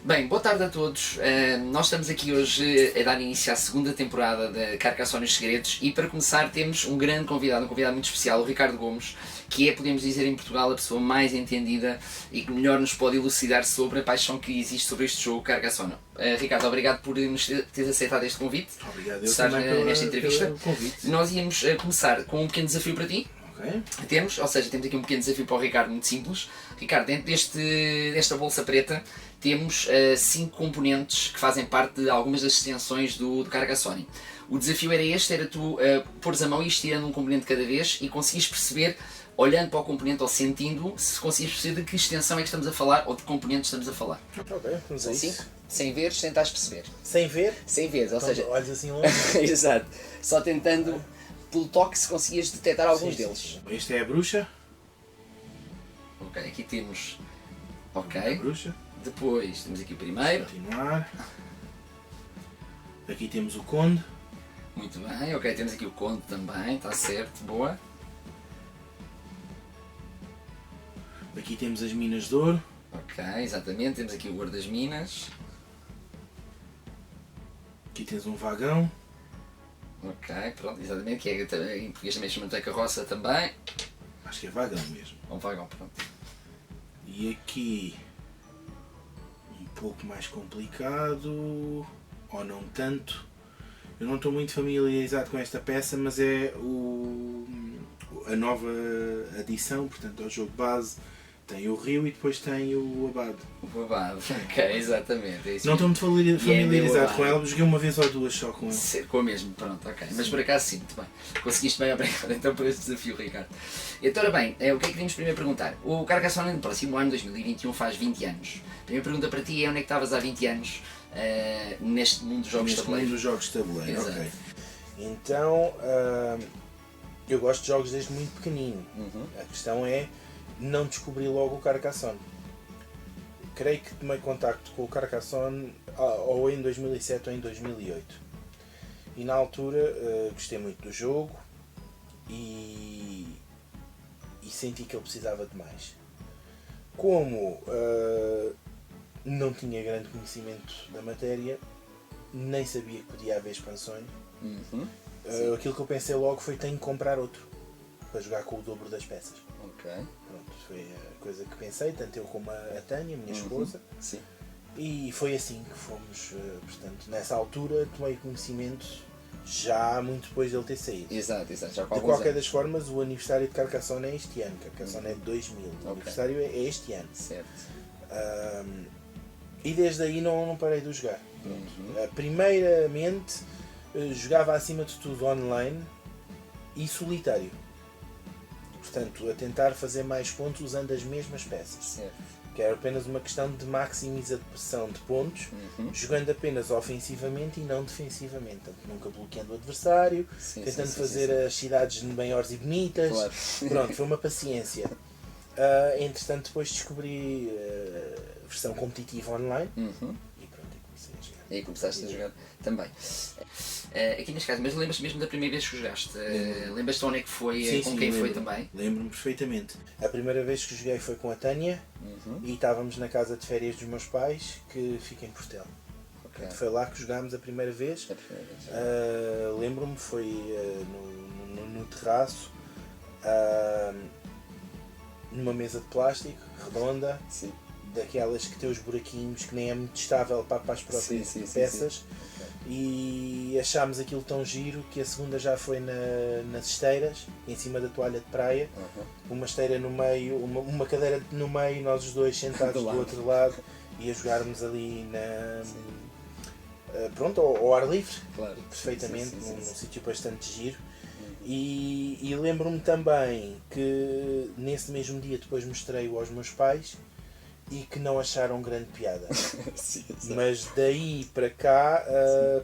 Bem, boa tarde a todos. Nós estamos aqui hoje a dar início à segunda temporada da Carcassonne e os Segredos e para começar temos um grande convidado, um convidado muito especial, o Ricardo Gomes, que é, podemos dizer em Portugal, a pessoa mais entendida e que melhor nos pode elucidar sobre a paixão que existe sobre este jogo Carcassonne. Ricardo, obrigado por nos teres aceitado este convite. Obrigado de estar nesta entrevista. Pelo convite. Nós íamos começar com um pequeno desafio para ti. Okay. Temos aqui um pequeno desafio para o Ricardo, muito simples. Ricardo, dentro desta bolsa preta temos 5 componentes que fazem parte de algumas das extensões do Carcassonne. O desafio era tu pôres a mão e ir tirando um componente de cada vez e conseguires perceber, olhando para o componente ou sentindo, se conseguires perceber de que extensão é que estamos a falar ou de componente estamos a falar. Ok, vamos a isso. Sem veres, tentares perceber. Sem ver? Sem veres, ou seja... olhos assim longe. Exato. Só tentando, pelo toque, se conseguires detectar alguns deles. Sim. Este é a bruxa. Ok, aqui temos... A bruxa. Depois temos aqui o primeiro. Continuar. Aqui temos o conde. Muito bem, ok, temos aqui o conde também, está certo, boa. Aqui temos as minas de ouro. Ok, exatamente, temos aqui o ouro das minas. Aqui tens um vagão. Ok, pronto, exatamente, que é, em português também chama de carroça também. Acho que é vagão mesmo. Um vagão, pronto. E aqui um pouco mais complicado, ou não tanto. Eu não estou muito familiarizado com esta peça, mas é a nova adição, portanto ao jogo base. Tem o rio e depois tem o abade. O abade, ok, exatamente. É isso não estou muito familiarizado com ela, joguei uma vez ou duas só com ela. Com a mesma, pronto, ok. Mas por acaso sim, muito bem. Conseguiste bem, obrigado então por este desafio, Ricardo. Então, ora bem, o que é que queríamos primeiro perguntar? O Carcassonne no próximo ano, 2021, faz 20 anos. A primeira pergunta para ti é onde é que estavas há 20 anos neste mundo dos jogos de tabuleiro? Neste mundo dos jogos de tabuleiro, exato. Ok. Então, eu gosto de jogos desde muito pequenino. A questão é não descobri logo o Carcassonne. Creio que tomei contacto com o Carcassonne ou em 2007 ou em 2008. E na altura gostei muito do jogo e senti que ele precisava de mais. Como não tinha grande conhecimento da matéria, nem sabia que podia haver expansões, aquilo que eu pensei logo foi: tenho que comprar outro para jogar com o dobro das peças. Ok. Pronto, foi a coisa que pensei, tanto eu como a Tânia, minha esposa. Sim. E foi assim que fomos, portanto, nessa altura tomei conhecimento já muito depois dele ter saído. Exato, já com de qualquer das formas, o aniversário de Carcassonne é este ano. Carcassonne é de 2000, o aniversário é este ano. Certo. E desde aí não parei de jogar. Primeiramente, jogava acima de tudo online e solitário. Portanto, a tentar fazer mais pontos usando as mesmas peças. Certo. Que era apenas uma questão de maximização de pontos, jogando apenas ofensivamente e não defensivamente. Portanto, nunca bloqueando o adversário, tentando fazer as cidades maiores e bonitas. Claro. Pronto, foi uma paciência. Entretanto, depois descobri a versão competitiva online e pronto, comecei a jogar. E aí começaste a jogar também. Aqui neste caso, mas lembras-te mesmo da primeira vez que jogaste? Lembras-te onde é que foi, com quem foi também? Lembro-me perfeitamente. A primeira vez que joguei foi com a Tânia e estávamos na casa de férias dos meus pais, que fica em Portela. Okay. Foi lá que jogámos a primeira vez. Lembro-me, foi no terraço, numa mesa de plástico, redonda. Sim. Daquelas que tem os buraquinhos, que nem é muito estável para as próprias peças. E achámos aquilo tão giro que a segunda já foi nas esteiras, em cima da toalha de praia, uma esteira no meio, uma cadeira no meio, nós os dois sentados do outro lado e a jogarmos ali pronto, ao ar livre, claro. Perfeitamente, num sítio bastante giro. E lembro-me também que nesse mesmo dia depois mostrei-o aos meus pais e que não acharam grande piada. Mas daí para cá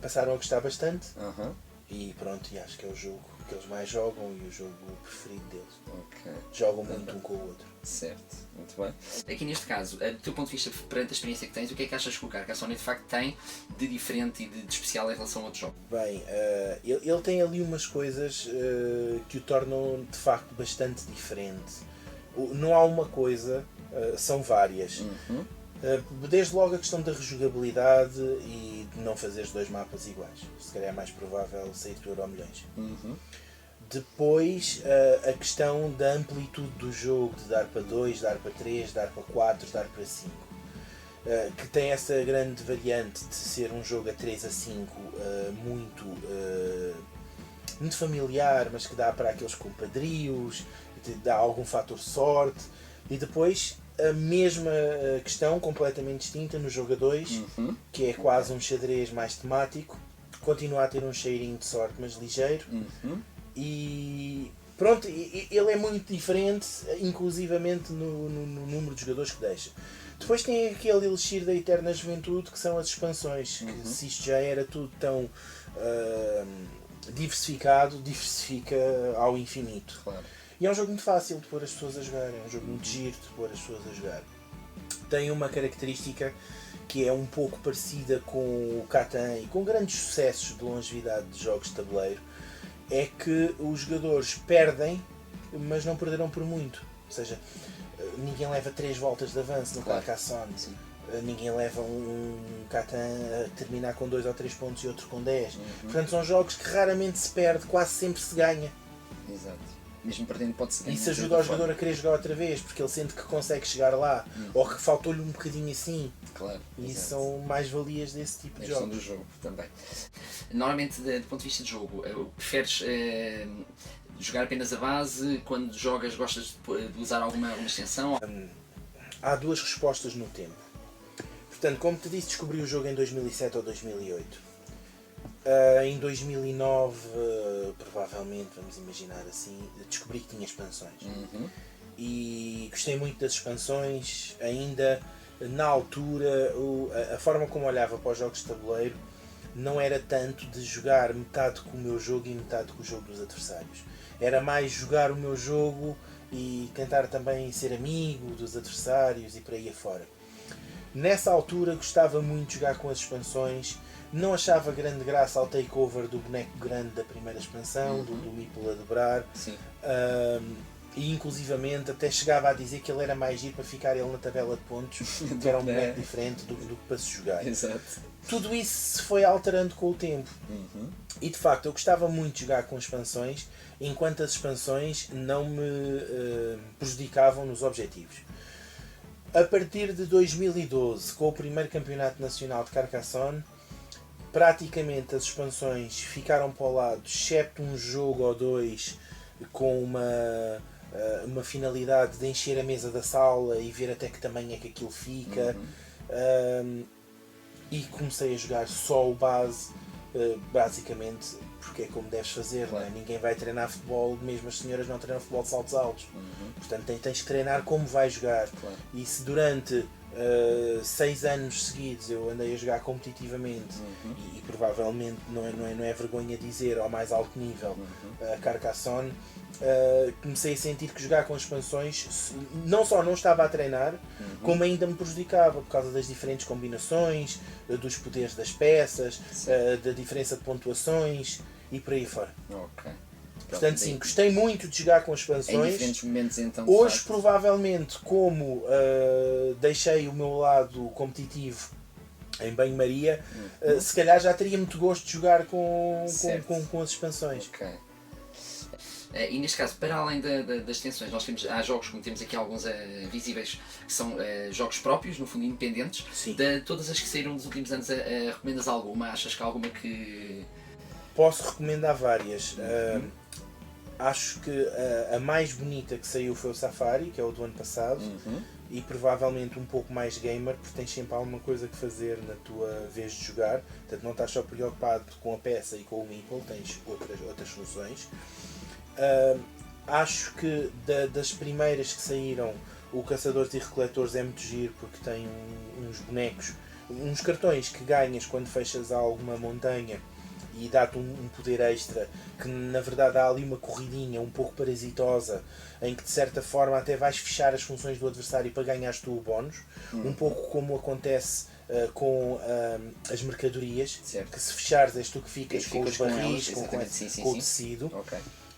passaram a gostar bastante e pronto, e acho que é o jogo que eles mais jogam e o jogo preferido deles. Jogam muito um com o outro. Certo, muito bem. Aqui neste caso, do teu ponto de vista, perante a experiência que tens, o que é que achas que o Carcassonne de facto tem de diferente e de especial em relação a outros jogos? Bem, ele tem ali umas coisas que o tornam de facto bastante diferente. Não há uma coisa, são várias. Desde logo a questão da rejogabilidade e de não fazeres 2 mapas iguais. Se calhar é mais provável sair do Euromilhões. Depois a questão da amplitude do jogo, de dar para 2, dar para 3, dar para 4, dar para 5. Que tem essa grande variante de ser um jogo a 3 a 5 muito familiar, mas que dá para aqueles compadrios, dá algum fator sorte. E depois a mesma questão completamente distinta no jogo a 2, que é quase um xadrez mais temático, continua a ter um cheirinho de sorte, mas ligeiro. E pronto, ele é muito diferente, inclusivamente no número de jogadores que deixa. Depois tem aquele elixir da eterna juventude, que são as expansões, que se isto já era tudo tão diversificado, diversifica ao infinito. Claro. E é um jogo muito fácil de pôr as pessoas a jogar, é um jogo muito giro de pôr as pessoas a jogar. Tem uma característica que é um pouco parecida com o Catan e com grandes sucessos de longevidade de jogos de tabuleiro, é que os jogadores perdem, mas não perderam por muito. Ou seja, ninguém leva 3 voltas de avanço no Carcassonne. Ninguém leva um Catan a terminar com 2 ou 3 pontos e outro com 10. Portanto, são jogos que raramente se perde, quase sempre se ganha. Exato. Mesmo perdendo pode-se ganhar. Isso ajuda o jogador a querer jogar outra vez, porque ele sente que consegue chegar lá, ou que faltou-lhe um bocadinho assim. Claro. E isso são mais-valias desse tipo de jogos. Do jogo também. Normalmente, do ponto de vista de jogo, preferes jogar apenas a base? Quando jogas, gostas de usar alguma extensão? Há 2 respostas no tempo. Portanto, como te disse, descobri o jogo em 2007 ou 2008. Em 2009, provavelmente, vamos imaginar assim, descobri que tinha expansões. E gostei muito das expansões. Ainda na altura, a forma como olhava para os jogos de tabuleiro não era tanto de jogar metade com o meu jogo e metade com o jogo dos adversários. Era mais jogar o meu jogo e tentar também ser amigo dos adversários e por aí afora. Nessa altura gostava muito de jogar com as expansões. Não achava grande graça ao takeover do boneco grande da primeira expansão, do Meeple a dobrar. E inclusivamente até chegava a dizer que ele era mais giro para ficar ele na tabela de pontos, que era um boneco diferente do que para se jogar. Exato. Tudo isso se foi alterando com o tempo. E de facto eu gostava muito de jogar com expansões, enquanto as expansões não me prejudicavam nos objetivos. A partir de 2012, com o primeiro campeonato nacional de Carcassonne, praticamente as expansões ficaram para o lado, excepto um jogo ou 2 com uma finalidade de encher a mesa da sala e ver até que tamanho é que aquilo fica. E comecei a jogar só o base, basicamente porque é como deves fazer, não é? Ninguém vai treinar futebol, mesmo as senhoras não treinam futebol de saltos altos. Portanto tens que treinar como vai jogar. E se durante 6 anos seguidos eu andei a jogar competitivamente e provavelmente não é vergonha dizer ao mais alto nível a Carcassonne, comecei a sentir que jogar com expansões não só não estava a treinar, como ainda me prejudicava por causa das diferentes combinações, dos poderes das peças, da diferença de pontuações e por aí fora. Portanto, sim, gostei muito de jogar com expansões. Em diferentes momentos, então, hoje, provavelmente, como deixei o meu lado competitivo em banho-maria, se calhar já teria muito gosto de jogar com as expansões. E neste caso, para além das extensões, há jogos, como temos aqui alguns visíveis, que são jogos próprios, no fundo independentes. De todas as que saíram nos últimos anos, recomendas alguma? Achas que há alguma que... Posso recomendar várias. Acho que a mais bonita que saiu foi o Safari, que é o do ano passado, e provavelmente um pouco mais gamer, porque tens sempre alguma coisa que fazer na tua vez de jogar. Portanto, não estás só preocupado com a peça e com o meeple, tens outras soluções. Acho que das primeiras que saíram, o Caçadores e Recoletores é muito giro, porque tem uns bonecos, uns cartões que ganhas quando fechas alguma montanha e dá-te um poder extra, que na verdade há ali uma corridinha um pouco parasitosa, em que de certa forma até vais fechar as funções do adversário para ganhares tu o bónus, um pouco como acontece com as mercadorias, que se fechares és tu que ficas com os barris, com o tecido.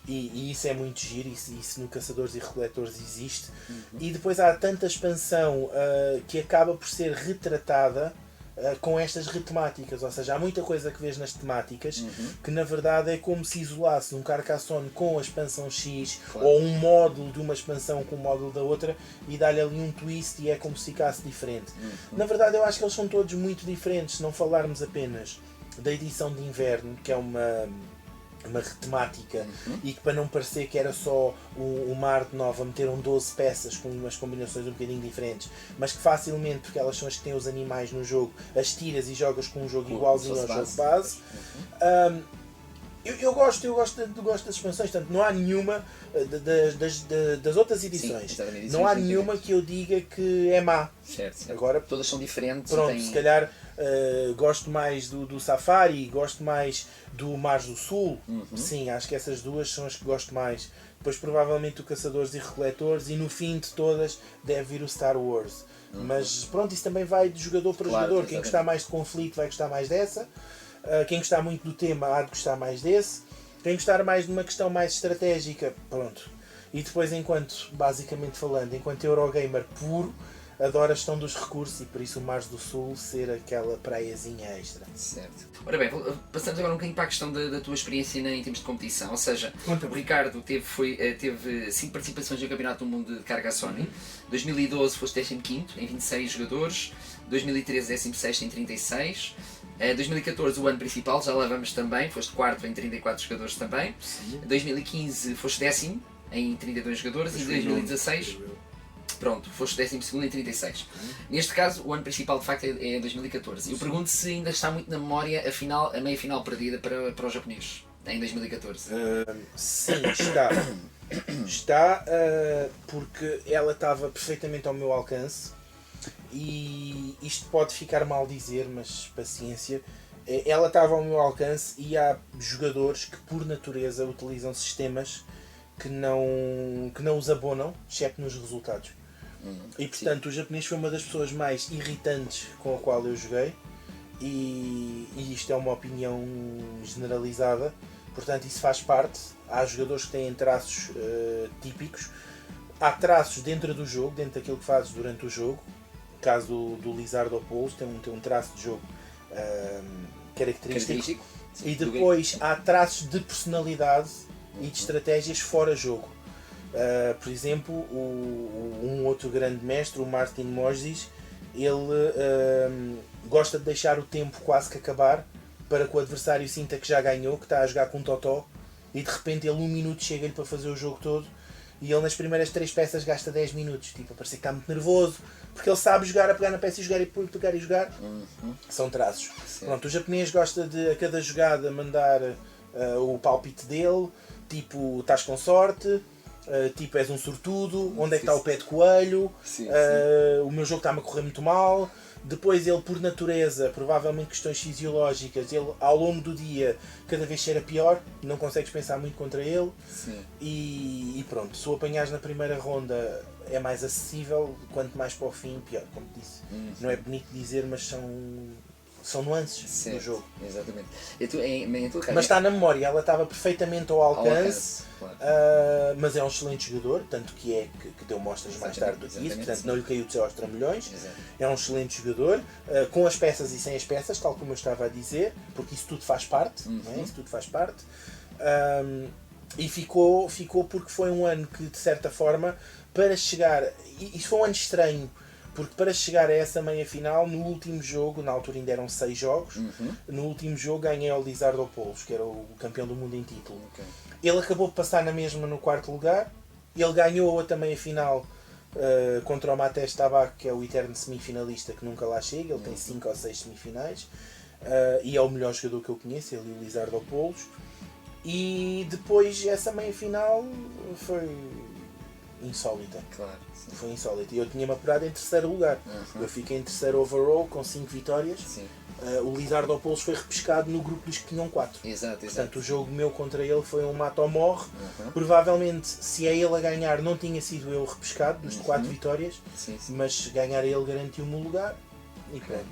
E isso é muito giro, isso no Caçadores e Recoletores existe. E depois há tanta expansão que acaba por ser retratada com estas retemáticas, ou seja, há muita coisa que vês nas temáticas que na verdade é como se isolasse um Carcassonne com a expansão X, claro, ou um módulo de uma expansão com o módulo da outra e dá-lhe ali um twist e é como se ficasse diferente. Na verdade eu acho que eles são todos muito diferentes, se não falarmos apenas da edição de inverno, que é uma temática e que, para não parecer que era só uma arte nova, meteram 12 peças com umas combinações um bocadinho diferentes, mas que facilmente, porque elas são as que têm os animais no jogo, as tiras e jogas com um jogo igualzinho ao jogo base. Eu gosto das expansões, portanto não há nenhuma das outras edições, sim, não há nenhuma que eu diga que é má. Certo. Agora, todas são diferentes. Pronto, se calhar gosto mais do Safari, gosto mais do Mares do Sul, sim, acho que essas duas são as que gosto mais. Depois provavelmente o Caçadores e Recoletores e no fim de todas deve vir o Star Wars. Mas pronto, isso também vai de jogador para jogador. Exatamente. Quem gostar mais de conflito vai gostar mais dessa. Quem gostar muito do tema há de gostar mais desse. Quem gostar mais de uma questão mais estratégica, pronto. E depois, basicamente falando, enquanto Eurogamer puro, adoro a gestão dos recursos e por isso o Mares do Sul ser aquela praiazinha extra. Certo. Ora bem, passamos agora um bocadinho para a questão da tua experiência em termos de competição. Ou seja, o Ricardo teve 5 participações no Campeonato do Mundo de Carcassonne. 2012 foste 15º em 26 jogadores. 2013 16º em 36. 2014 o ano principal, já lá vamos também, foste 4º em 34 jogadores também. Sim. 2015 foste 10º em 32 jogadores. E 2016... Pronto, foste 12º em 36. Neste caso, o ano principal de facto é 2014. Eu pergunto se ainda está muito na memória a meia-final perdida para os japoneses, em 2014. Sim, está. Está, porque ela estava perfeitamente ao meu alcance e isto pode ficar mal dizer, mas paciência. Ela estava ao meu alcance e há jogadores que por natureza utilizam sistemas que não os abonam, exceto nos resultados. E portanto, sim, o japonês foi uma das pessoas mais irritantes com a qual eu joguei e isto é uma opinião generalizada, portanto isso faz parte. Há jogadores que têm traços típicos, há traços dentro do jogo, dentro daquilo que fazes durante o jogo. No caso do Lizard Opals tem um traço de jogo característico. Sim, e depois há traços de personalidade e de estratégias fora jogo. Por exemplo, um outro grande mestre, o Martin Moses, ele gosta de deixar o tempo quase que acabar para que o adversário sinta que já ganhou, que está a jogar com um totó, e de repente ele 1 minuto chega-lhe para fazer o jogo todo e ele nas primeiras 3 peças gasta 10 minutos, tipo, a parecer que está muito nervoso, porque ele sabe jogar, a pegar na peça e jogar e pegar e jogar. São traços. Pronto, o japonês gosta de a cada jogada mandar o palpite dele, tipo, estás com sorte, tipo, és um sortudo, onde é que está o pé de coelho, o meu jogo está-me a correr muito mal. Depois ele, por natureza, provavelmente questões fisiológicas, ele ao longo do dia cada vez cheira pior, não consegues pensar muito contra ele. E pronto, se o apanhares na primeira ronda é mais acessível, quanto mais para o fim, pior, como disse. Não é bonito dizer, mas são nuances do jogo. Exatamente. Mas está na memória, ela estava perfeitamente ao alcance, claro. Mas é um excelente jogador, tanto que deu mostras mais tarde do que isso, portanto não lhe caiu de céu aos trambolhões. É um excelente jogador, com as peças e sem as peças, tal como eu estava a dizer, porque isso tudo faz parte, não é? Isso tudo faz parte. E ficou porque foi um ano que, de certa forma, para chegar, e foi um ano estranho, porque para chegar a essa meia-final, no último jogo, na altura ainda eram 6 jogos, no último jogo ganhei ao Lizard Opals, que era o campeão do mundo em título. Ele acabou de passar na mesma no 4º lugar, ele ganhou a meia-final contra o Matheus Tabac, que é o eterno semifinalista que nunca lá chega, ele tem 5 ou 6 semifinais, e é o melhor jogador que eu conheço, ele e o Lizard Opals. E depois essa meia-final foi insólita. Claro, foi insólita. E eu tinha-me apurado em 3º lugar. Eu fiquei em 3º overall com 5 vitórias. O Lizard Opals foi repescado no grupo dos que tinham 4. Portanto, o jogo meu contra ele foi um mata ou morre. Provavelmente, se é ele a ganhar, não tinha sido eu repescado, dos 4 vitórias. Mas ganhar ele garantiu-me o lugar. e pronto.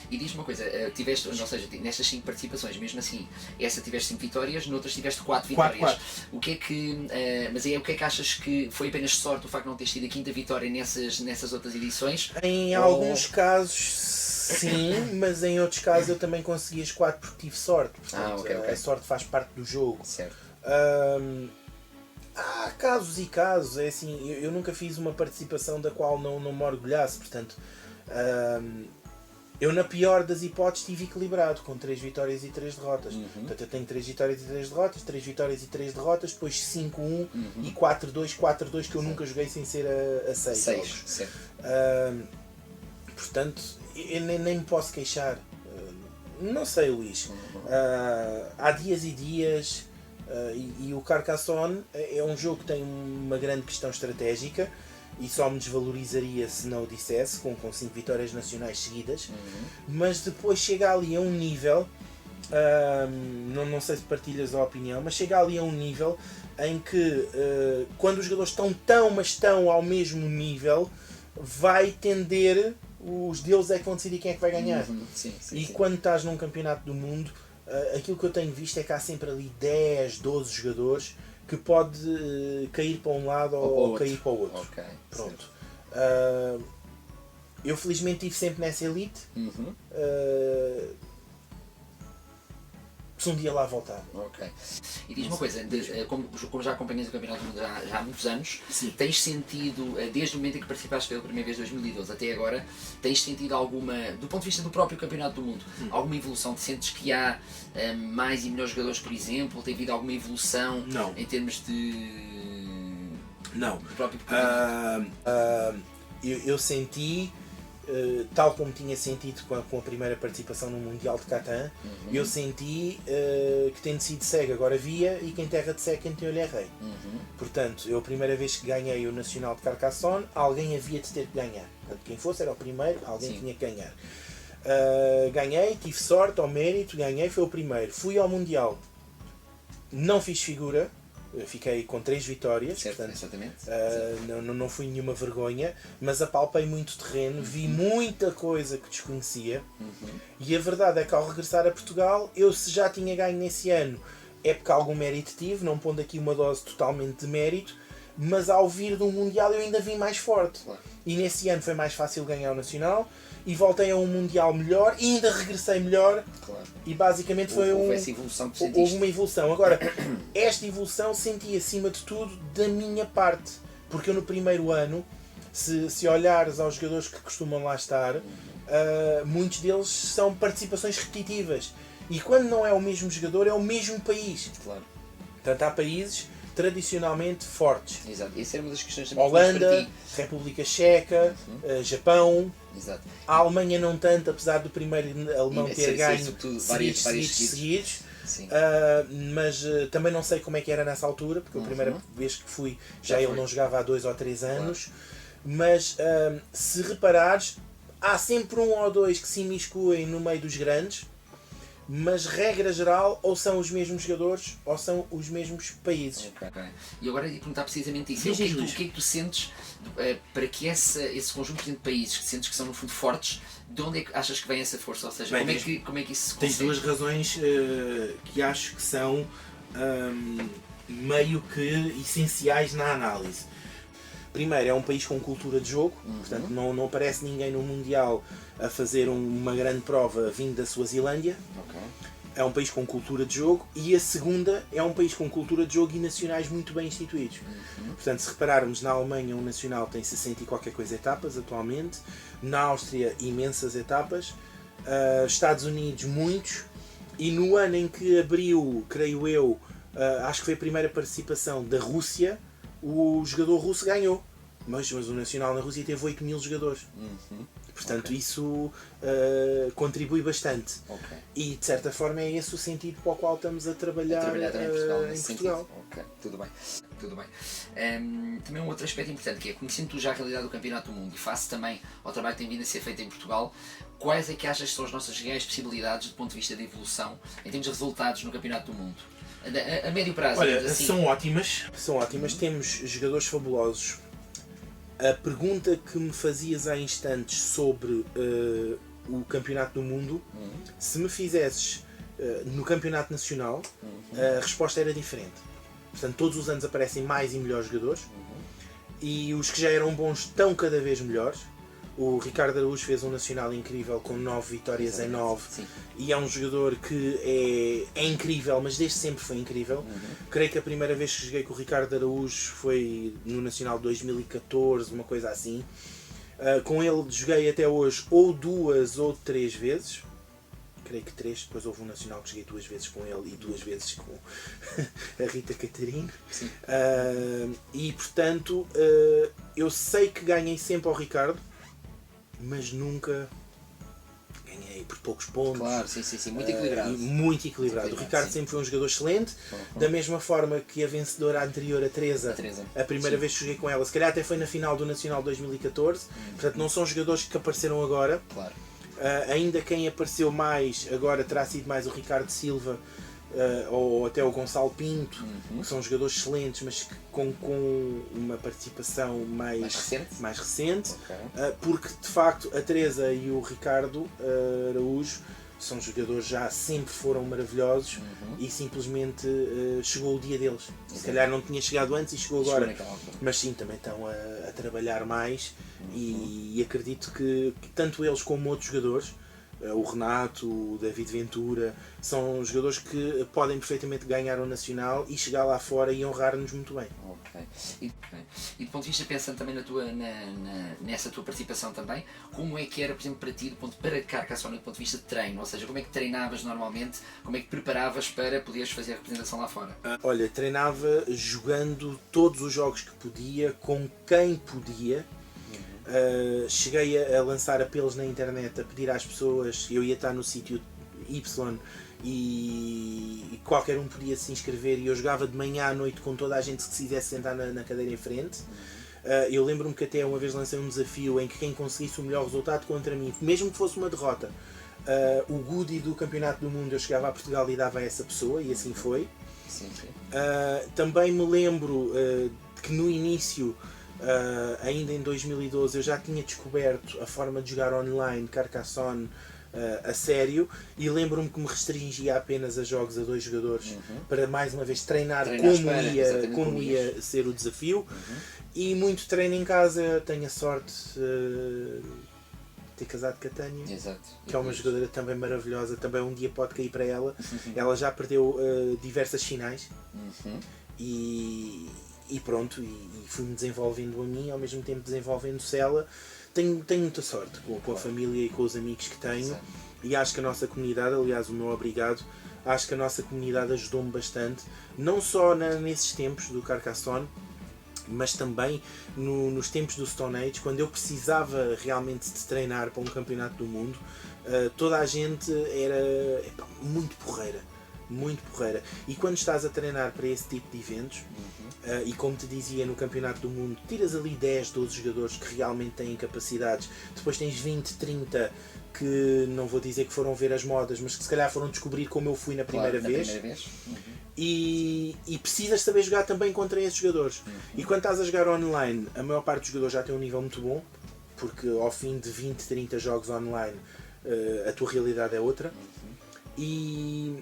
E diz-me uma coisa, tiveste, ou seja, nestas 5 participações, mesmo assim, essa tiveste 5 vitórias, noutras tiveste 4 vitórias. O que é que, mas o que é que achas que foi apenas sorte o facto de não teres tido a 5ª vitória nessas outras edições? Em alguns casos sim, mas em outros casos eu também consegui as 4 porque tive sorte. Portanto, ok. a sorte faz parte do jogo. Certo. Há casos e casos, é assim, eu nunca fiz uma participação da qual não me orgulhasse, portanto, eu na pior das hipóteses estive equilibrado, com 3 vitórias e 3 derrotas. Portanto, eu tenho 3 vitórias e 3 derrotas, 3 vitórias e 3 derrotas, depois 5-1 e 4-2, 4-2 que eu nunca joguei sem ser a 6 jogos. Certo. Portanto, eu nem me posso queixar. Não sei, Luís. Há dias e dias. E o Carcassonne é um jogo que tem uma grande questão estratégica e só me desvalorizaria se não o dissesse, com 5 vitórias nacionais seguidas, mas depois chega ali a um nível, não sei se partilhas a opinião, mas chega ali a um nível em que quando os jogadores estão ao mesmo nível, vai tender, os deuses é que vão decidir quem é que vai ganhar. Sim. Quando estás num campeonato do mundo, aquilo que eu tenho visto é que há sempre ali 10, 12 jogadores que pode cair para um lado ou cair para o outro. Okay, pronto. Eu felizmente estive sempre nessa elite. Se um dia lá voltar. Ok. E diz uma coisa, como já acompanhas o Campeonato do Mundo já há muitos anos, tens sentido, desde o momento em que participaste pela primeira vez, 2012, até agora, tens sentido alguma, do ponto de vista do próprio Campeonato do Mundo, alguma evolução? Te sentes que há mais e melhores jogadores, por exemplo? Tem havido alguma evolução em termos de... Não. Do próprio eu senti... tal como tinha sentido com a primeira participação no Mundial de Catan, eu senti que tendo sido cego agora via, e quem terra de cego quem tem olho é rei. Portanto, eu a primeira vez que ganhei o Nacional de Carcassonne, alguém havia de ter que ganhar. Portanto, quem fosse era o primeiro, alguém tinha que ganhar. Ganhei, tive sorte, ao mérito, ganhei, foi o primeiro. Fui ao Mundial, não fiz figura, fiquei com 3 vitórias, certo, portanto, exatamente. Não fui nenhuma vergonha, mas apalpei muito terreno, vi muita coisa que desconhecia, e a verdade é que ao regressar a Portugal, eu se já tinha ganho nesse ano, é porque algum mérito tive, não pondo aqui uma dose totalmente de mérito, mas ao vir do Mundial eu ainda vim mais forte. Claro. E nesse ano foi mais fácil ganhar o Nacional, e voltei a um Mundial melhor, e ainda regressei melhor, e basicamente houve essa evolução que sentiste. Houve uma evolução. Agora, esta evolução senti acima de tudo da minha parte, porque eu no primeiro ano, se olhares aos jogadores que costumam lá estar, muitos deles são participações repetitivas, e quando não é o mesmo jogador é o mesmo país. Claro. Portanto, há países tradicionalmente fortes. Exato. Essa era uma das questões também Holanda, República Checa, Japão. Exato. A Alemanha não tanto, apesar do primeiro alemão ter ganho vários seguidos. Sim. Mas também não sei como é que era nessa altura, porque a primeira vez que fui já ele não jogava há 2 ou 3 anos. Claro. Mas se reparares, há sempre um ou dois que se imiscuem no meio dos grandes, mas regra geral ou são os mesmos jogadores ou são os mesmos países. Okay. E agora ia perguntar precisamente isso. O que é que tu sentes para que esse conjunto de países que sentes que são no fundo fortes, de onde é que achas que vem essa força? Ou seja, como é que isso se consegue? Tens 2 razões que acho que são meio que essenciais na análise. Primeiro, é um país com cultura de jogo, portanto não aparece ninguém no Mundial a fazer uma grande prova vindo da Suazilândia. Okay. É um país com cultura de jogo, e a segunda é um país com cultura de jogo e nacionais muito bem instituídos. Portanto, se repararmos, na Alemanha um nacional tem 60 e qualquer coisa etapas atualmente, na Áustria imensas etapas, Estados Unidos muitos, e no ano em que abriu, creio eu, acho que foi a primeira participação da Rússia, o jogador russo ganhou, mas o nacional na Rússia teve 8 mil jogadores. Portanto, isso contribui bastante. Okay. E de certa forma é esse o sentido para o qual estamos a trabalhar também em Portugal. Ok, tudo bem. Também um outro aspecto importante, que é, conhecendo tu já a realidade do Campeonato do Mundo e face também ao trabalho que tem vindo a ser feito em Portugal, quais é que achas que são as nossas reais possibilidades do ponto de vista de evolução em termos de resultados no Campeonato do Mundo? A médio prazo. Olha, assim. são ótimas. Temos jogadores fabulosos. A pergunta que me fazias há instantes sobre o campeonato do mundo, se me fizesses no campeonato nacional, a resposta era diferente. Portanto, todos os anos aparecem mais e melhores jogadores, e os que já eram bons estão cada vez melhores. O Ricardo Araújo fez um nacional incrível com 9 vitórias em 9, e é um jogador que é incrível, mas desde sempre foi incrível. Creio que a primeira vez que joguei com o Ricardo Araújo foi no nacional de 2014, uma coisa assim. Com ele joguei até hoje ou 2 ou 3 vezes. Creio que 3, depois houve um nacional que joguei 2 vezes com ele e 2 vezes com a Rita Catarina. E portanto, eu sei que ganhei sempre ao Ricardo, mas nunca ganhei por poucos pontos. Claro, sim, muito equilibrado. Muito equilibrado. O Ricardo sempre foi um jogador excelente, da mesma forma que a vencedora anterior, a Teresa, a primeira vez que joguei com ela, se calhar até foi na final do Nacional 2014, portanto não são jogadores que apareceram agora. Claro. Ainda quem apareceu mais agora terá sido mais o Ricardo Silva, ou até o Gonçalo Pinto, que são jogadores excelentes, mas com uma participação mais recente. Porque de facto a Teresa e o Ricardo Araújo são jogadores já sempre foram maravilhosos, e simplesmente chegou o dia deles. Se calhar não tinha chegado antes e chegou agora, mas sim, também estão a trabalhar mais, e acredito que tanto eles como outros jogadores, o Renato, o David Ventura, são jogadores que podem perfeitamente ganhar o Nacional e chegar lá fora e honrar-nos muito bem. E do ponto de vista, pensando também nessa tua participação também, como é que era, por exemplo, para ti, para Carcassonne, do ponto de vista de treino? Ou seja, como é que treinavas normalmente? Como é que preparavas para poderes fazer a representação lá fora? Olha, treinava jogando todos os jogos que podia, com quem podia. Cheguei a lançar apelos na internet, a pedir às pessoas, eu ia estar no sítio Y e qualquer um podia se inscrever, e eu jogava de manhã à noite com toda a gente que se quisesse sentar na cadeira em frente. Eu lembro-me que até uma vez lancei um desafio em que quem conseguisse o melhor resultado contra mim, mesmo que fosse uma derrota, o goodie do Campeonato do Mundo eu chegava a Portugal e dava a essa pessoa, e assim foi. Também me lembro que no início, ainda em 2012, eu já tinha descoberto a forma de jogar online Carcassonne a sério, e lembro-me que me restringia apenas a jogos a 2 jogadores, para mais uma vez treinar como ia ser o desafio. E muito treino em casa. Tenho a sorte de ter casado com a Tânia, que é uma jogadora também maravilhosa, também um dia pode cair para ela. Ela já perdeu diversas finais, e pronto, e fui-me desenvolvendo a mim, ao mesmo tempo desenvolvendo-se ela. Tenho muita sorte com a família e com os amigos que tenho, e acho que a nossa comunidade, aliás, o meu obrigado, acho que a nossa comunidade ajudou-me bastante, não só nesses tempos do Carcassonne, mas também nos tempos do Stone Age, quando eu precisava realmente de treinar para um campeonato do mundo. Toda a gente era muito porreira. E quando estás a treinar para esse tipo de eventos, e como te dizia, no Campeonato do Mundo tiras ali 10, 12 jogadores que realmente têm capacidades, depois tens 20, 30 que não vou dizer que foram ver as modas, mas que se calhar foram descobrir como eu fui na primeira vez. E precisas saber jogar também contra esses jogadores. E quando estás a jogar online, a maior parte dos jogadores já tem um nível muito bom, porque ao fim de 20, 30 jogos online, a tua realidade é outra. E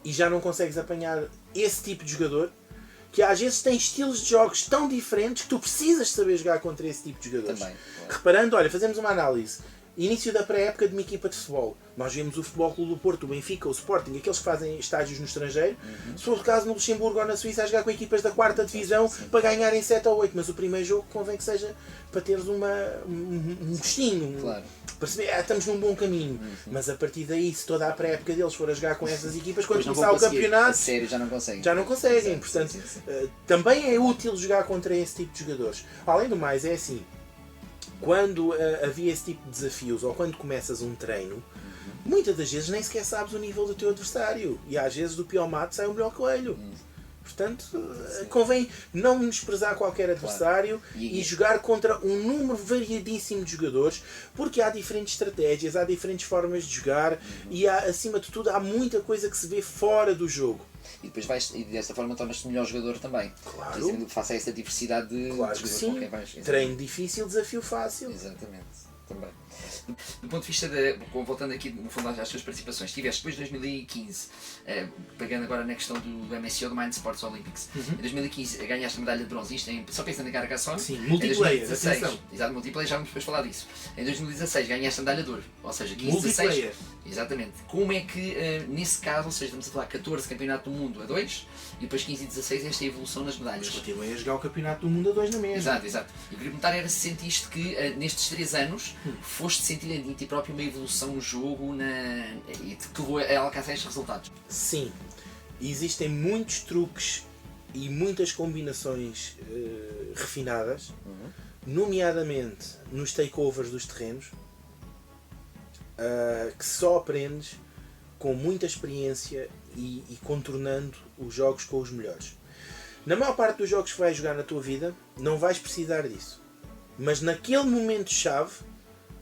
já não consegues apanhar esse tipo de jogador, que às vezes tem estilos de jogos tão diferentes que tu precisas saber jogar contra esse tipo de jogadores. Reparando, olha, fazemos uma análise. Início da pré-época de uma equipa de futebol. Nós vemos o Futebol Clube do Porto, o Benfica, o Sporting, aqueles que fazem estágios no estrangeiro. Se for o caso no Luxemburgo ou na Suíça, a jogar com equipas da 4ª divisão para ganharem 7 ou 8. Mas o primeiro jogo convém que seja para teres um gostinho. Perceber, estamos num bom caminho. Mas a partir daí, se toda a pré-época deles for a jogar com essas equipas, quando começar o campeonato, sério, já não conseguem. Portanto, também é útil jogar contra esse tipo de jogadores. Além do mais, é assim, quando havia esse tipo de desafios, ou quando começas um treino, muitas das vezes nem sequer sabes o nível do teu adversário, e às vezes do pior mato sai o melhor coelho. Portanto, convém não menosprezar qualquer adversário, e jogar contra um número variadíssimo de jogadores, porque há diferentes estratégias, há diferentes formas de jogar, e acima de tudo há muita coisa que se vê fora do jogo. E depois e dessa forma tornas-te melhor jogador também. Faça essa diversidade de jogadores com quem vais. Treino difícil, desafio fácil. Exatamente. Também. Do ponto de vista voltando aqui no fundo às suas participações, tiveste depois de 2015, pegando agora na questão do MSO, do Mind Sports Olympics, em 2015 ganhaste a medalha de bronze, isto só pensando em Carcassonne. Sim, multiplayer, atenção. Exato, multiplayer, já vamos depois falar disso. Em 2016 ganhaste a medalha de ouro, ou seja, 15, multiplayer. 16. Exatamente. Como é que, nesse caso, ou seja, estamos a falar 14 campeonato do mundo a 2 e depois 15 e 16 esta evolução nas medalhas. Mas continuei a jogar o campeonato do mundo a 2 na mesma. Exato, exato. E queria perguntar era se sentiste que nestes 3 anos foste sentir em ti próprio uma evolução no jogo e que levou a alcançar estes resultados. Sim. Existem muitos truques e muitas combinações refinadas, nomeadamente nos takeovers dos terrenos, que só aprendes com muita experiência e contornando os jogos com os melhores. Na maior parte dos jogos que vais jogar na tua vida, não vais precisar disso. Mas naquele momento-chave,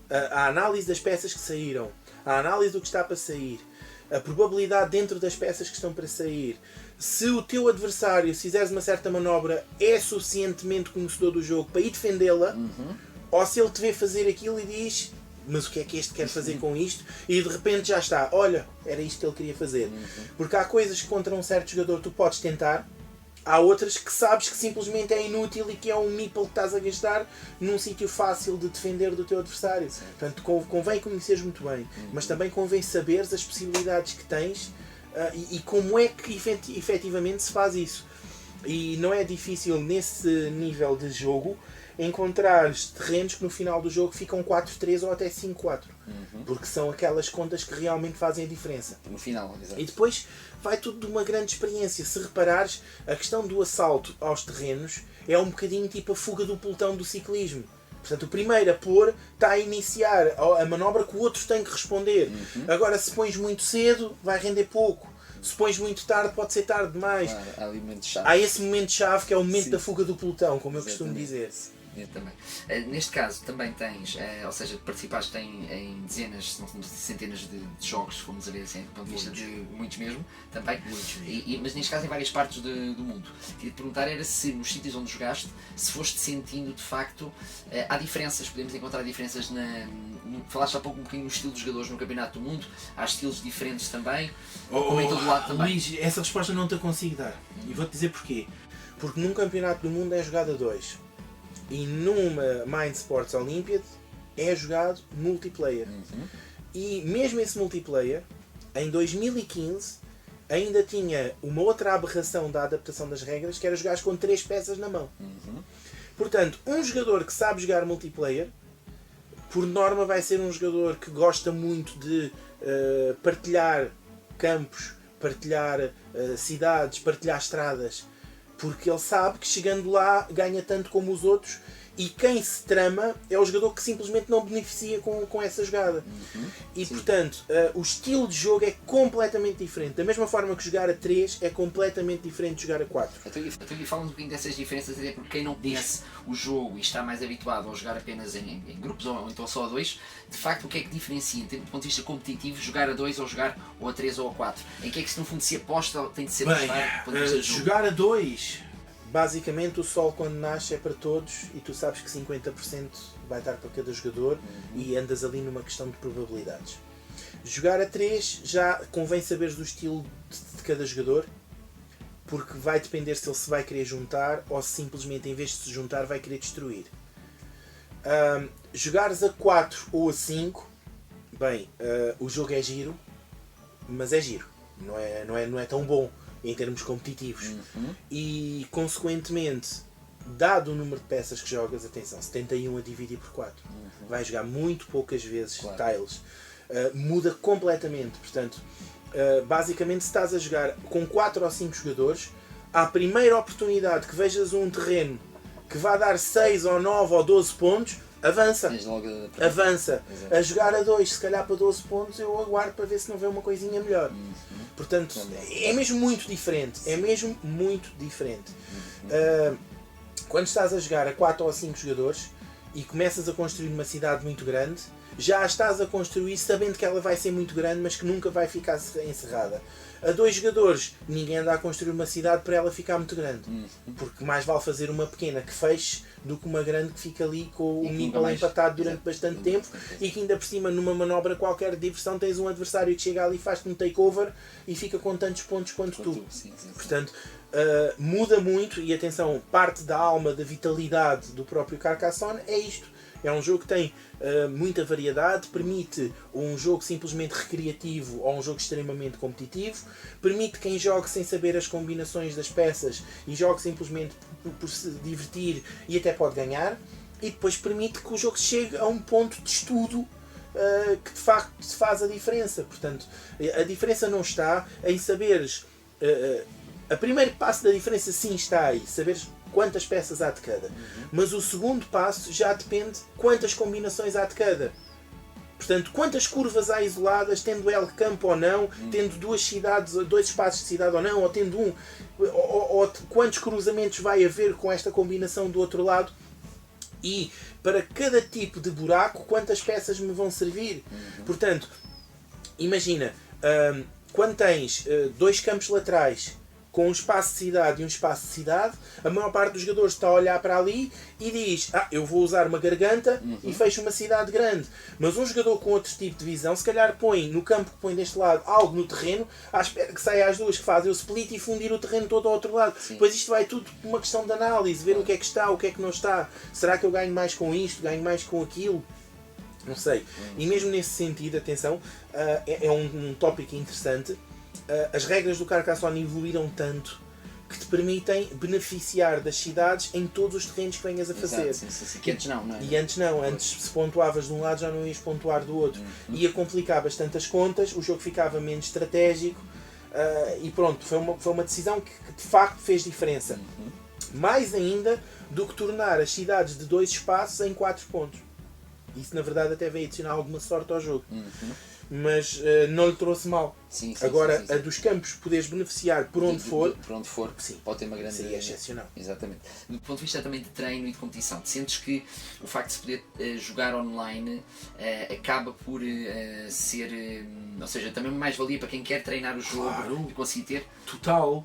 a análise das peças que saíram, a análise do que está para sair, a probabilidade dentro das peças que estão para sair, se o teu adversário, se fizeres uma certa manobra, é suficientemente conhecedor do jogo para ir defendê-la, ou se ele te vê fazer aquilo e diz: mas o que é que este quer fazer com isto? E de repente já está, olha, era isto que ele queria fazer. Porque há coisas que contra um certo jogador tu podes tentar, há outras que sabes que simplesmente é inútil e que é um meeple que estás a gastar num sítio fácil de defender do teu adversário. Sim. Portanto, convém conheceres muito bem, mas também convém saberes as possibilidades que tens e como é que efetivamente se faz isso. E não é difícil nesse nível de jogo encontrares terrenos que no final do jogo ficam 4-3 ou até 5-4. Porque são aquelas contas que realmente fazem a diferença. No final, exato. E depois vai tudo de uma grande experiência. Se reparares, a questão do assalto aos terrenos é um bocadinho tipo a fuga do pelotão do ciclismo. Portanto, o primeiro a pôr está a iniciar a manobra que o outro tem que responder. Agora, se pões muito cedo, vai render pouco. Se pões muito tarde, pode ser tarde demais. Claro, há ali momento-chave. Há esse momento-chave que é o momento Sim. da fuga do pelotão, como eu costumo Exatamente. dizer. Eu também. Neste caso também tens, ou seja, participaste em dezenas, se não centenas de jogos, se formos a ver assim, do ponto de vista de muitos mesmo, também. Muitos mesmo. Mas neste caso em várias partes do mundo. Queria te perguntar era se nos sítios onde jogaste, se foste sentindo de facto, há diferenças, podemos encontrar diferenças falaste há pouco um bocadinho no estilo dos jogadores no Campeonato do Mundo, há estilos diferentes também, como em todo lado também. Luís, essa resposta não te a consigo dar. E vou-te dizer porquê. Porque num Campeonato do Mundo é jogado a 2. E numa Mind Sports Olympiad é jogado multiplayer. E mesmo esse multiplayer, em 2015, ainda tinha uma outra aberração da adaptação das regras, que era jogar com 3 peças na mão. Portanto, um jogador que sabe jogar multiplayer, por norma vai ser um jogador que gosta muito de partilhar campos, partilhar cidades, partilhar estradas, porque ele sabe que chegando lá ganha tanto como os outros, e quem se trama é o jogador que simplesmente não beneficia com essa jogada. E Sim. portanto, o estilo de jogo é completamente diferente. Da mesma forma que jogar a 3 é completamente diferente de jogar a 4. Então fala um bocadinho dessas diferenças, até porque quem não conhece o jogo e está mais habituado a jogar apenas em grupos ou então só a 2, de facto o que é que diferencia, do ponto de vista competitivo, jogar a 2 ou jogar ou a 3 ou a 4? Em que é que se no fundo se aposta tem de ser Bem, apostado do ponto de vista do jogo? jogar a 2, basicamente o sol quando nasce é para todos e tu sabes que 50% vai estar para cada jogador e andas ali numa questão de probabilidades. Jogar a 3 já convém saberes do estilo de cada jogador, porque vai depender se ele se vai querer juntar ou se simplesmente em vez de se juntar vai querer destruir. Jogares a 4 ou a 5, bem, o jogo é giro, mas é giro, não é tão bom em termos competitivos. E consequentemente, dado o número de peças que jogas, atenção, 71 a dividir por 4, vai jogar muito poucas vezes tiles, muda completamente. Portanto, basicamente se estás a jogar com 4 ou 5 jogadores, à primeira oportunidade que vejas um terreno que vai dar 6 ou 9 ou 12 pontos, avança. Avança. Exato. A jogar a 2, se calhar para 12 pontos, eu aguardo para ver se não vê uma coisinha melhor. Portanto, é mesmo muito diferente. É mesmo muito diferente. Quando estás a jogar a 4 ou 5 jogadores e começas a construir uma cidade muito grande, já a estás a construir sabendo que ela vai ser muito grande, mas que nunca vai ficar encerrada. A 2 jogadores, ninguém anda a construir uma cidade para ela ficar muito grande. Porque mais vale fazer uma pequena que feche do que uma grande que fica ali com o meeple empatado durante bastante tempo e que ainda por cima numa manobra qualquer de diversão tens um adversário que chega ali, faz-te um takeover e fica com tantos pontos quanto tu. Portanto, muda muito e atenção, parte da alma, da vitalidade do próprio Carcassonne é isto. É um jogo que tem muita variedade, permite um jogo simplesmente recreativo ou um jogo extremamente competitivo, permite quem jogue sem saber as combinações das peças e jogue simplesmente por se divertir e até pode ganhar, e depois permite que o jogo chegue a um ponto de estudo que de facto faz a diferença. Portanto, a diferença não está em saberes... o primeiro passo da diferença sim está aí, saberes quantas peças há de cada. Mas o segundo passo já depende quantas combinações há de cada. Portanto, quantas curvas há isoladas, tendo L campo ou não, tendo duas cidades, dois espaços de cidade ou não, ou tendo um, ou quantos cruzamentos vai haver com esta combinação do outro lado. E para cada tipo de buraco, quantas peças me vão servir. Portanto, imagina, quando tens dois campos laterais com um espaço de cidade e um espaço de cidade, a maior parte dos jogadores está a olhar para ali e diz, eu vou usar uma garganta e fecho uma cidade grande. Mas um jogador com outro tipo de visão, se calhar põe no campo que põe deste lado algo no terreno, à espera que saia as duas que fazem o split e fundir o terreno todo ao outro lado. Depois isto vai tudo uma questão de análise, ver o que é que está, o que é que não está. Será que eu ganho mais com isto, ganho mais com aquilo? Não sei. E mesmo nesse sentido, atenção, é um tópico interessante. As regras do Carcassonne evoluíram tanto que te permitem beneficiar das cidades em todos os terrenos que venhas a fazer. Exato, sim. Que antes não é? E antes não, antes se pontuavas de um lado já não ias pontuar do outro. Ia complicar bastante as contas, o jogo ficava menos estratégico e pronto, foi uma decisão que de facto fez diferença. Mais ainda do que tornar as cidades de 2 espaços em 4 pontos. Isso na verdade até veio adicionar alguma sorte ao jogo. Mas não lhe trouxe mal. Sim, agora, a dos campos poderes beneficiar por onde for, sim, pode ter uma grande... Seria excepcional. Exatamente. Do ponto de vista também de treino e de competição, sentes que o facto de se poder jogar online acaba por ser... ou seja, também mais valia para quem quer treinar o jogo e conseguir ter... Total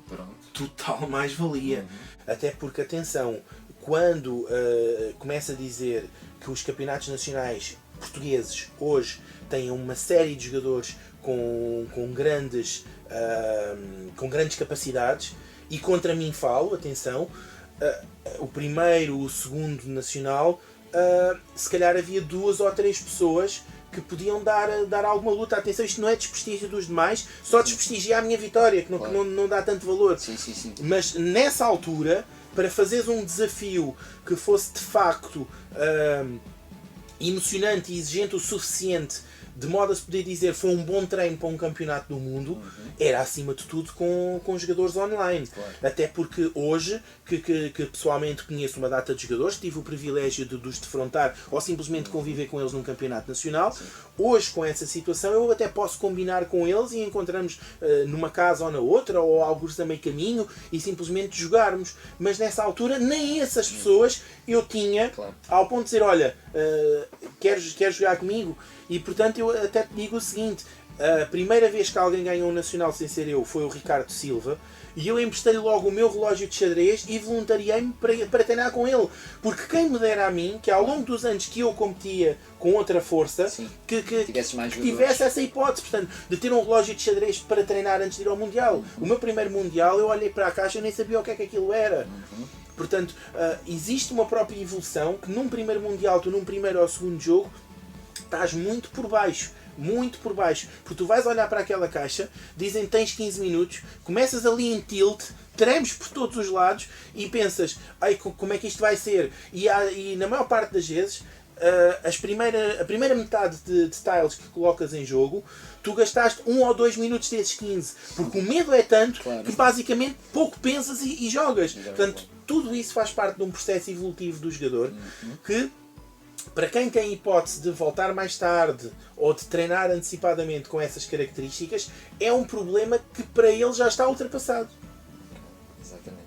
mais valia. Até porque, atenção, quando começa a dizer que os campeonatos nacionais portugueses hoje têm uma série de jogadores com grandes capacidades, e contra mim falo, atenção, o primeiro, o segundo nacional, se calhar havia 2 ou 3 pessoas que podiam dar alguma luta. Atenção, isto não é desprestígio dos demais, só desprestigia a minha vitória, que não dá tanto valor. Sim. Mas nessa altura, para fazeres um desafio que fosse de facto emocionante e exigente o suficiente, de modo a se poder dizer foi um bom treino para um campeonato do mundo, era acima de tudo com jogadores online. Até porque hoje, que pessoalmente conheço uma data de jogadores, tive o privilégio de os defrontar ou simplesmente conviver com eles num campeonato nacional, hoje com essa situação eu até posso combinar com eles e encontrarmos numa casa ou na outra, ou alguns a meio caminho, e simplesmente jogarmos. Mas nessa altura nem essas pessoas eu tinha, ao ponto de dizer, olha, queres jogar comigo? E portanto eu até te digo o seguinte, a primeira vez que alguém ganhou um nacional sem ser eu foi o Ricardo Silva, e eu emprestei-lhe logo o meu relógio de xadrez e voluntariei-me para treinar com ele. Porque quem me dera a mim, que ao longo dos anos que eu competia com outra força, que tivesse essa hipótese, portanto, de ter um relógio de xadrez para treinar antes de ir ao Mundial. O meu primeiro Mundial, eu olhei para a caixa e nem sabia o que é que aquilo era. Portanto, existe uma própria evolução que num primeiro Mundial, tu num primeiro ou segundo jogo, estás muito por baixo, porque tu vais olhar para aquela caixa, dizem que tens 15 minutos, começas ali em tilt, tremes por todos os lados e pensas, como é que isto vai ser? E na maior parte das vezes, a primeira metade de tiles que colocas em jogo, tu gastaste 1 ou 2 minutos desses 15, porque o medo é tanto que basicamente pouco pensas e jogas. Portanto, tudo isso faz parte de um processo evolutivo do jogador que, para quem tem hipótese de voltar mais tarde ou de treinar antecipadamente com essas características, é um problema que para ele já está ultrapassado. Exatamente.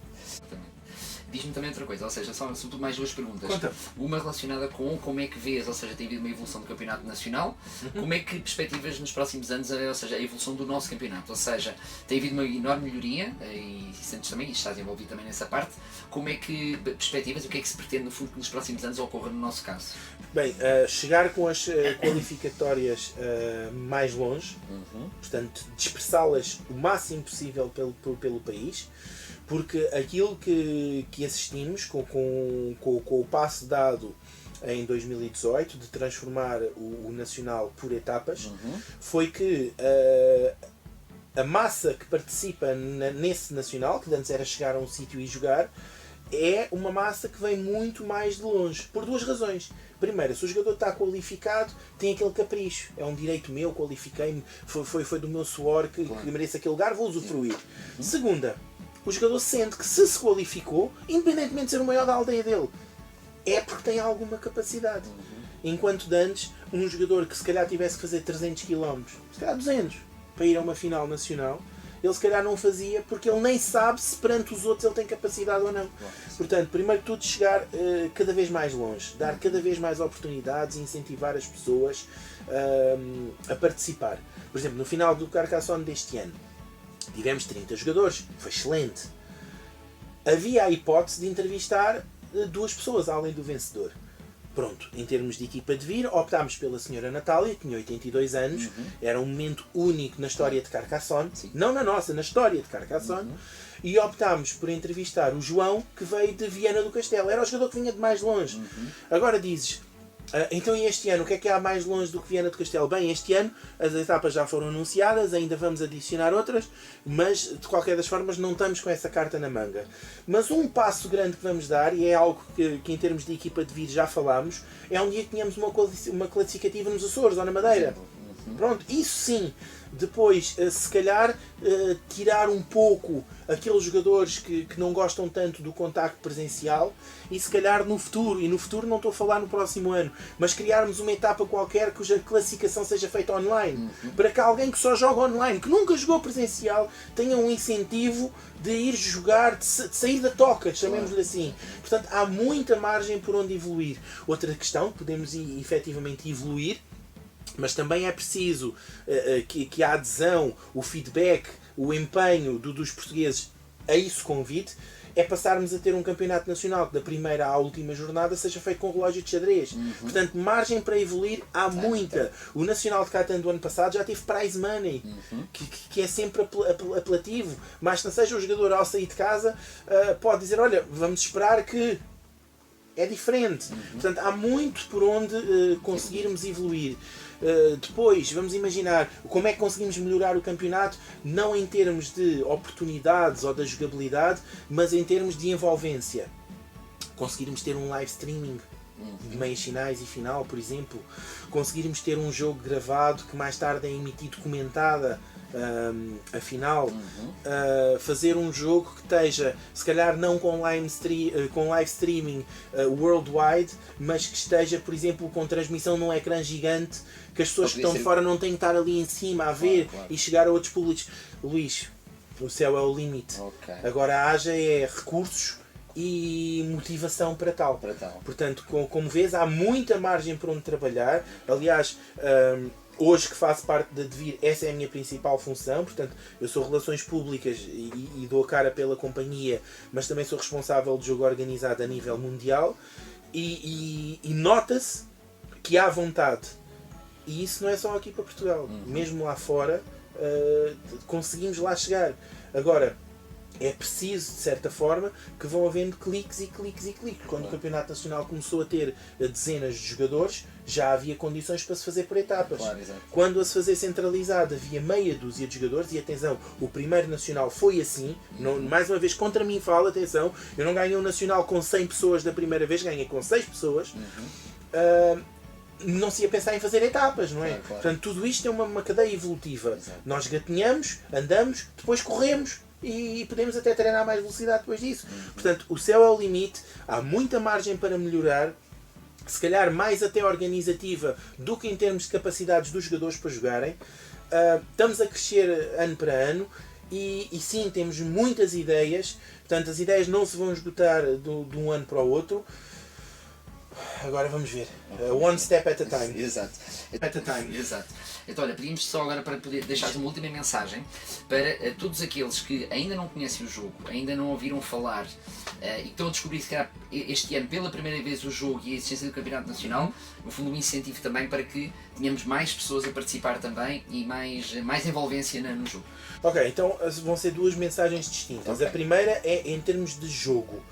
Diz-me também outra coisa, ou seja, são sobretudo mais duas perguntas. Conta. Uma relacionada com como é que vês, ou seja, tem havido uma evolução do campeonato nacional, como é que perspectivas nos próximos anos, ou seja, a evolução do nosso campeonato, ou seja, tem havido uma enorme melhoria, e sentes também, e estás envolvido também nessa parte, como é que perspectivas, o que é que se pretende no fundo que nos próximos anos ocorra no nosso caso? Bem, chegar com as qualificatórias mais longe, portanto, dispersá-las o máximo possível pelo país, porque aquilo que assistimos com o passo dado em 2018 de transformar o Nacional por etapas, foi que a massa que participa nesse Nacional, que antes era chegar a um sítio e jogar, é uma massa que vem muito mais de longe, por duas razões. Primeiro, se o jogador está qualificado, tem aquele capricho. É um direito meu, qualifiquei-me, foi do meu suor que mereço aquele lugar, vou usufruir. Segunda, o jogador sente que se qualificou, independentemente de ser o maior da aldeia dele, é porque tem alguma capacidade. Enquanto de antes, um jogador que se calhar tivesse que fazer 300 km, se calhar 200, para ir a uma final nacional, ele se calhar não fazia porque ele nem sabe se perante os outros ele tem capacidade ou não. Portanto, primeiro de tudo, chegar cada vez mais longe, dar cada vez mais oportunidades e incentivar as pessoas a participar. Por exemplo, no final do Carcassonne deste ano, tivemos 30 jogadores, foi excelente. Havia a hipótese de entrevistar 2 pessoas além do vencedor. Pronto, em termos de equipa de vir, optámos pela senhora Natália, que tinha 82 anos, era um momento único na história de Carcassonne, não na nossa, na história de Carcassonne, e optámos por entrevistar o João, que veio de Viana do Castelo, era o jogador que vinha de mais longe. Agora dizes, então e este ano, o que há mais longe do que Viana do Castelo? Bem, este ano as etapas já foram anunciadas, ainda vamos adicionar outras, mas de qualquer das formas não estamos com essa carta na manga. Mas um passo grande que vamos dar, e é algo que em termos de equipa de vir já falámos, é um dia que tenhamos uma classificativa nos Açores ou na Madeira. Pronto, isso sim. Depois, se calhar, tirar um pouco aqueles jogadores que não gostam tanto do contacto presencial e se calhar no futuro, e no futuro não estou a falar no próximo ano, mas criarmos uma etapa qualquer cuja classificação seja feita online, para que alguém que só joga online, que nunca jogou presencial, tenha um incentivo de ir jogar, de sair da toca, chamemos-lhe assim. Portanto, há muita margem por onde evoluir. Outra questão, podemos efetivamente evoluir, mas também é preciso que a adesão, o feedback, o empenho dos portugueses a isso convite, é passarmos a ter um campeonato nacional que da primeira à última jornada seja feito com relógio de xadrez. Portanto, margem para evoluir há muita. O Nacional de Catan do ano passado já teve prize money, que é sempre apelativo. Mas não seja o jogador ao sair de casa pode dizer, olha, vamos esperar que é diferente. Portanto, há muito por onde conseguirmos evoluir. Depois, vamos imaginar como é que conseguimos melhorar o campeonato, não em termos de oportunidades ou da jogabilidade, mas em termos de envolvência. Conseguirmos ter um live streaming de meias finais e final, por exemplo. Conseguirmos ter um jogo gravado que mais tarde é emitido comentada a final. Fazer um jogo que esteja, se calhar não com live streaming worldwide, mas que esteja, por exemplo, com transmissão num ecrã gigante, que as pessoas que estão de fora não têm que estar ali em cima a ver e chegar a outros públicos. Luís, o céu é o limite. Agora haja recursos e motivação para tal. Portanto, como vês, há muita margem para onde trabalhar. Aliás, hoje que faço parte da Devir, essa é a minha principal função. Portanto, eu sou relações públicas e dou a cara pela companhia, mas também sou responsável de jogo organizado a nível mundial. E nota-se que há vontade. E isso não é só aqui para Portugal. Mesmo lá fora, conseguimos lá chegar. Agora, é preciso, de certa forma, que vão havendo cliques e cliques e cliques. Quando o Campeonato Nacional começou a ter dezenas de jogadores, já havia condições para se fazer por etapas. Quando a se fazer centralizado havia meia dúzia de jogadores, e atenção, o primeiro Nacional foi assim, mais uma vez contra mim falo, atenção, eu não ganhei um Nacional com 100 pessoas da primeira vez, ganhei com 6 pessoas. Não se ia pensar em fazer etapas, não é? Portanto, tudo isto é uma cadeia evolutiva. Nós gatinhamos, andamos, depois corremos, e podemos até treinar mais velocidade depois disso. Portanto, o céu é o limite, há muita margem para melhorar, se calhar mais até organizativa do que em termos de capacidades dos jogadores para jogarem. Estamos a crescer ano para ano e sim, temos muitas ideias, portanto as ideias não se vão esgotar de um ano para o outro. Agora vamos ver. One step at a time. Exato. At a time. Exato. Então, olha, pedimos só agora para poder deixar uma última mensagem para todos aqueles que ainda não conhecem o jogo, ainda não ouviram falar e que estão a descobrir, se calhar, este ano pela primeira vez o jogo e a existência do Campeonato Nacional. No fundo, um incentivo também para que tenhamos mais pessoas a participar também e mais envolvência no jogo. Ok, então vão ser duas mensagens distintas. Okay. A primeira é em termos de jogo.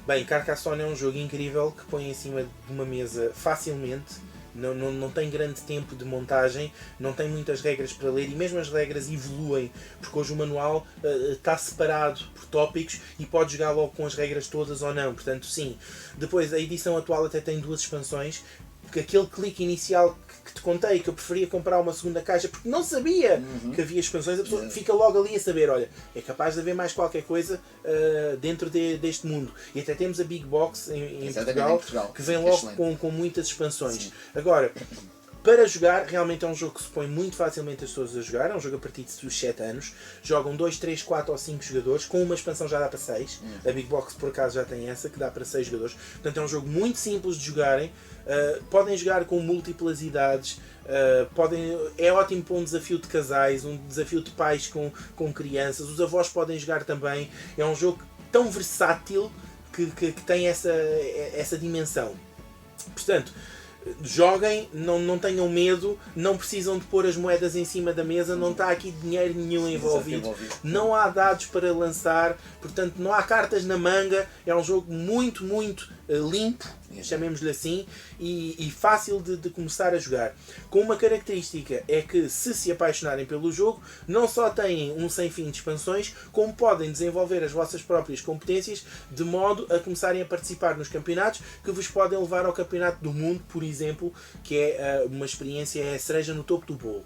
Bem, Carcassonne é um jogo incrível que põe em cima de uma mesa facilmente, não tem grande tempo de montagem, não tem muitas regras para ler e mesmo as regras evoluem, porque hoje o manual está separado por tópicos e pode jogar logo com as regras todas ou não, portanto sim. Depois a edição atual até tem 2 expansões, porque aquele clique inicial que te contei, que eu preferia comprar uma segunda caixa porque não sabia que havia expansões, a pessoa fica logo ali a saber, olha, é capaz de haver mais qualquer coisa dentro deste mundo. E até temos a Big Box em Portugal, que vem logo com muitas expansões. Sim. Agora, para jogar, realmente é um jogo que se põe muito facilmente as pessoas a jogar, é um jogo a partir dos 7 anos, jogam 2, 3, 4 ou 5 jogadores, com uma expansão já dá para 6, a Big Box por acaso já tem essa, que dá para 6 jogadores, portanto é um jogo muito simples de jogarem, podem jogar com múltiplas idades, é ótimo para um desafio de casais, um desafio de pais com crianças, os avós podem jogar também, é um jogo tão versátil que tem essa dimensão. Portanto, joguem, não tenham medo, não precisam de pôr as moedas em cima da mesa, não está aqui dinheiro nenhum envolvido, não há dados para lançar, portanto não há cartas na manga, é um jogo muito, muito limpo, chamemos-lhe assim, e fácil de começar a jogar. Com uma característica é que se apaixonarem pelo jogo, não só têm um sem fim de expansões, como podem desenvolver as vossas próprias competências de modo a começarem a participar nos campeonatos que vos podem levar ao Campeonato do Mundo, por exemplo, que é uma experiência, é a cereja no topo do bolo.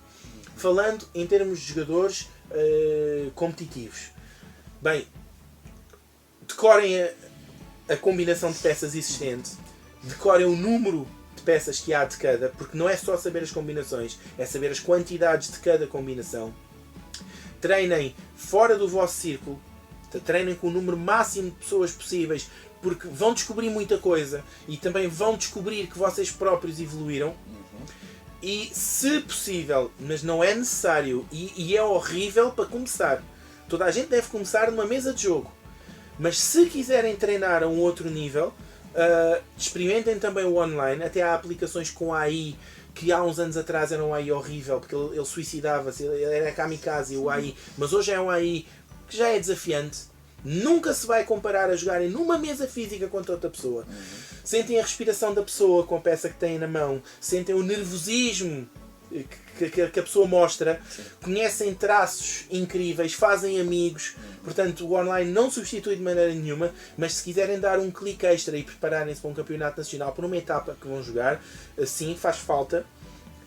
Falando em termos de jogadores competitivos, bem, decorem a combinação de peças existente, decorem o número de peças que há de cada, porque não é só saber as combinações, é saber as quantidades de cada combinação. Treinem fora do vosso círculo, treinem com o número máximo de pessoas possíveis, porque vão descobrir muita coisa e também vão descobrir que vocês próprios evoluíram. E se possível, mas não é necessário e é horrível para começar, toda a gente deve começar numa mesa de jogo, mas se quiserem treinar a um outro nível, experimentem também o online. Até há aplicações com AI que há uns anos atrás era um AI horrível, porque ele suicidava-se, ele era kamikaze o AI, mas hoje é um AI que já é desafiante. Nunca se vai comparar a jogarem numa mesa física contra outra pessoa. Sentem a respiração da pessoa com a peça que têm na mão, sentem o nervosismo que a pessoa mostra, conhecem traços incríveis, fazem amigos. Portanto, o online não substitui de maneira nenhuma, mas se quiserem dar um clique extra e prepararem-se para um campeonato nacional, por uma etapa que vão jogar, sim, faz falta.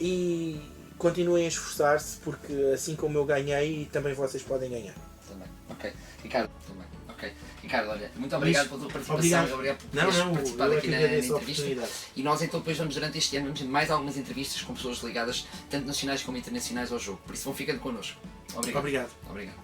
E continuem a esforçar-se, porque assim como eu ganhei, também vocês podem ganhar. Também. Ok. Ricardo, também. Ok. Ricardo, olha, muito obrigado pela tua participação. Obrigado por teres participado aqui na entrevista. E nós então depois vamos, durante este ano, vamos ter mais algumas entrevistas com pessoas ligadas, tanto nacionais como internacionais, ao jogo. Por isso vão ficando connosco. Obrigado. Obrigado.